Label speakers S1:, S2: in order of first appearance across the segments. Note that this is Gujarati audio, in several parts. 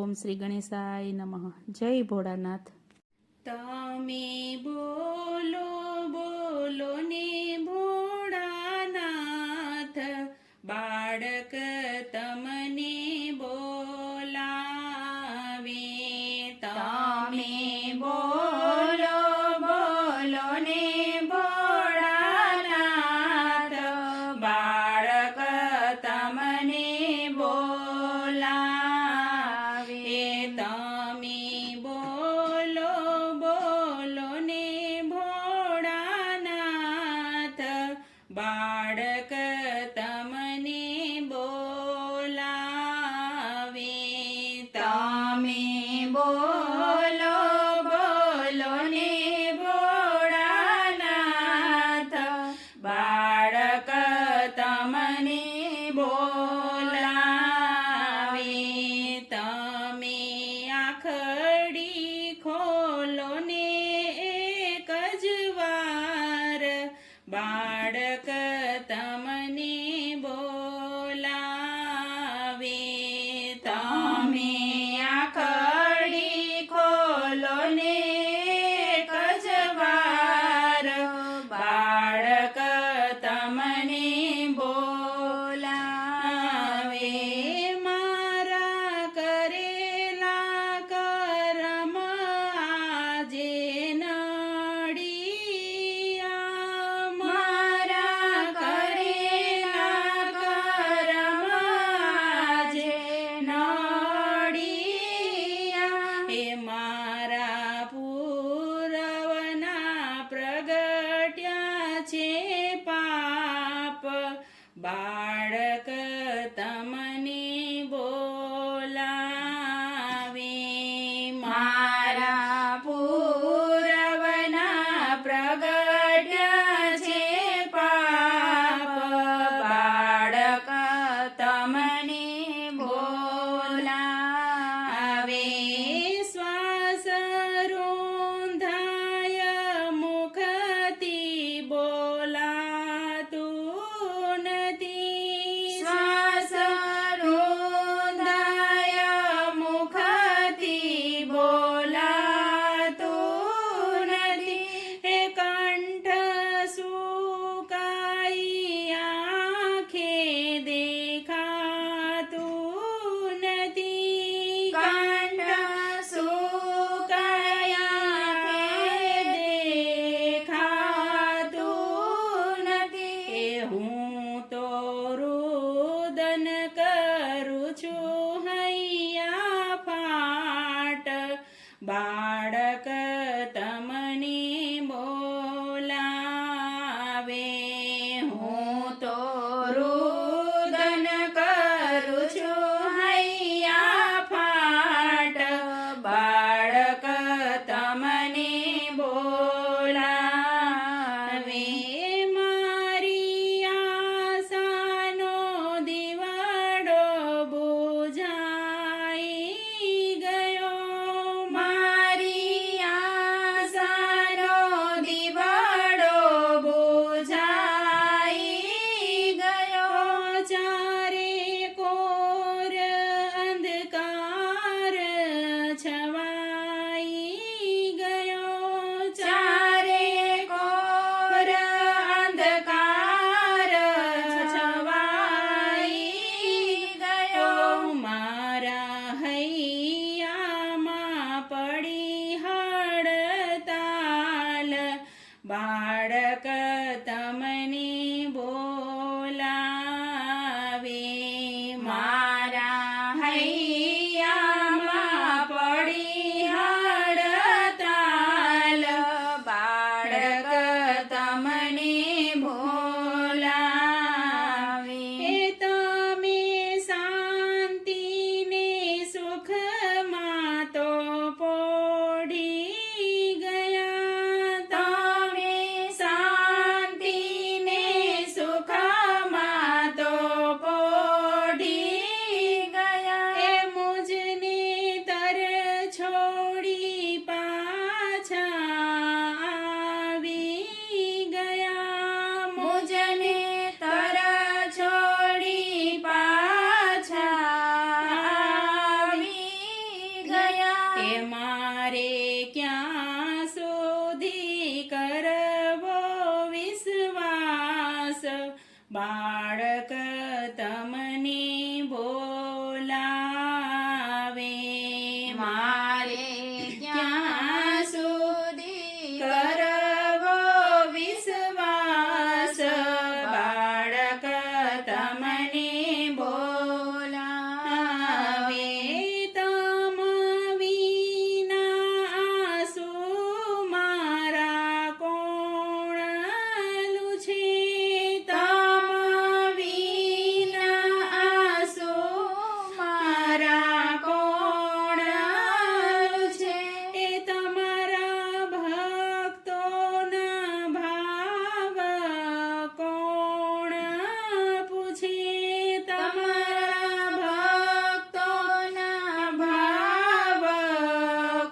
S1: ઓમ શ્રી ગણેશાય નમઃ. જય ભોળાનાથ.
S2: તમે બોલો બોલો ને ભોળાનાથ, બાળક તમને બોલાવે. તમે બોલો બોલો ને ભોળાનાથ, બાળક તમને બોલાવે. તમે બોલો બોલો ને ભોળાનાથ, બાળક તમને બોલાવે. તમે બોલો બોલો ને ભોળાનાથ, બાળક તમને બોલાવે. તમે આખડી ખોલો ને એક જ વાર, બાળક તમને બોલાવે. તમે આખડી ખોલો ને એક જ વાર, બાળક તમને બોલાવે. મારા કરેલા કરમ આજે નડિયા, મારા કરેલા કરમ આજે નડિયા. એ મારા પૂરવના પ્રગટ્યા છે પાપ, બાળક તમને બોલાવે. મારા પૂરવના પ્રગટ્યા છે પાપ, બાળક તમને બોલાવે. શ્વાસ રૂંધાય મુખથી બોલાતું નથી, શ્વાસ રૂંધાય મુખથી બોલાતું નથી. એ કંઠ સુકાઈ આંખે દેખાતું નથી, કંઠ સુકાઈ આંખે દેખાતું નથી. એ હું તો રુદન કરું છું હૈયા ફાટ, બાળક તમને બોલાવે. હું તો રુદન કરું છું હૈયા ફાટ, બાળક તમને બોલાવે. મારી આશાનો દીવાડો બુઝાઈ ગયો, મારી આશાનો દીવાડો બુઝાઈ ગયો. ચારે કોર અંધકાર છવાઈ ગયો, ચારે કોર અંધકાર છવાઈ ગયો. મારા હૈયામાં પડી હડતાલ, બાળક તમને બોલાવે. મારા હૈયામાં પડી હડતાલ, બાળક તમને બોલાવે. તમે શાંતિને સુખમાં તો પોડી ગયા, તમે શાંતિને સુખમાં તો પોડી ગયા. એ મુજને તર છોડી પાછા આવી ગયા, બાળક તમને બોલાવે
S3: મારે ક્યાં સુધી
S2: કરવો વિશ્વાસ બાળક તમને બોલાવે તમ વિના આંસુ મારા કોણ લૂછે તમ વિના આંસુ મારા કોણ લૂછે એ તમારા ભક્તોના ભાવ કોણ પૂછે તમારા ભક્તોના ભાવ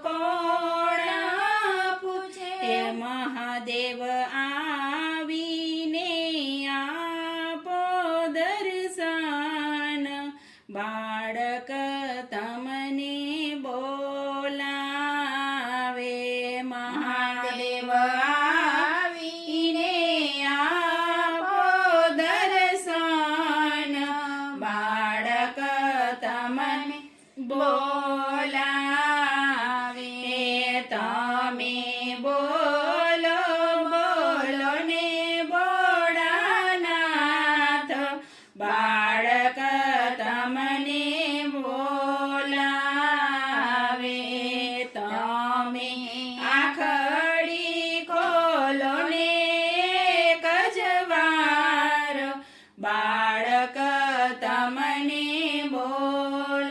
S2: કોણ પૂછે એ મહાદેવ આવીને આપો દર્શન બાળક તમને બોલાવે મહાદેવ આવીને આપો દર્શન બાળક તમને બોલાવે તમે બોલો બોલો ને ભોળાનાથ બાળક તમને બોલાવે તમે આખડી ખોલો ને કજવાર બાળક તમને બોલાવે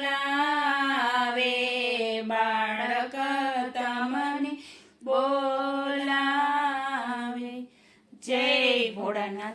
S2: બાળક તમને બોલાવે જય ભોળાનાથ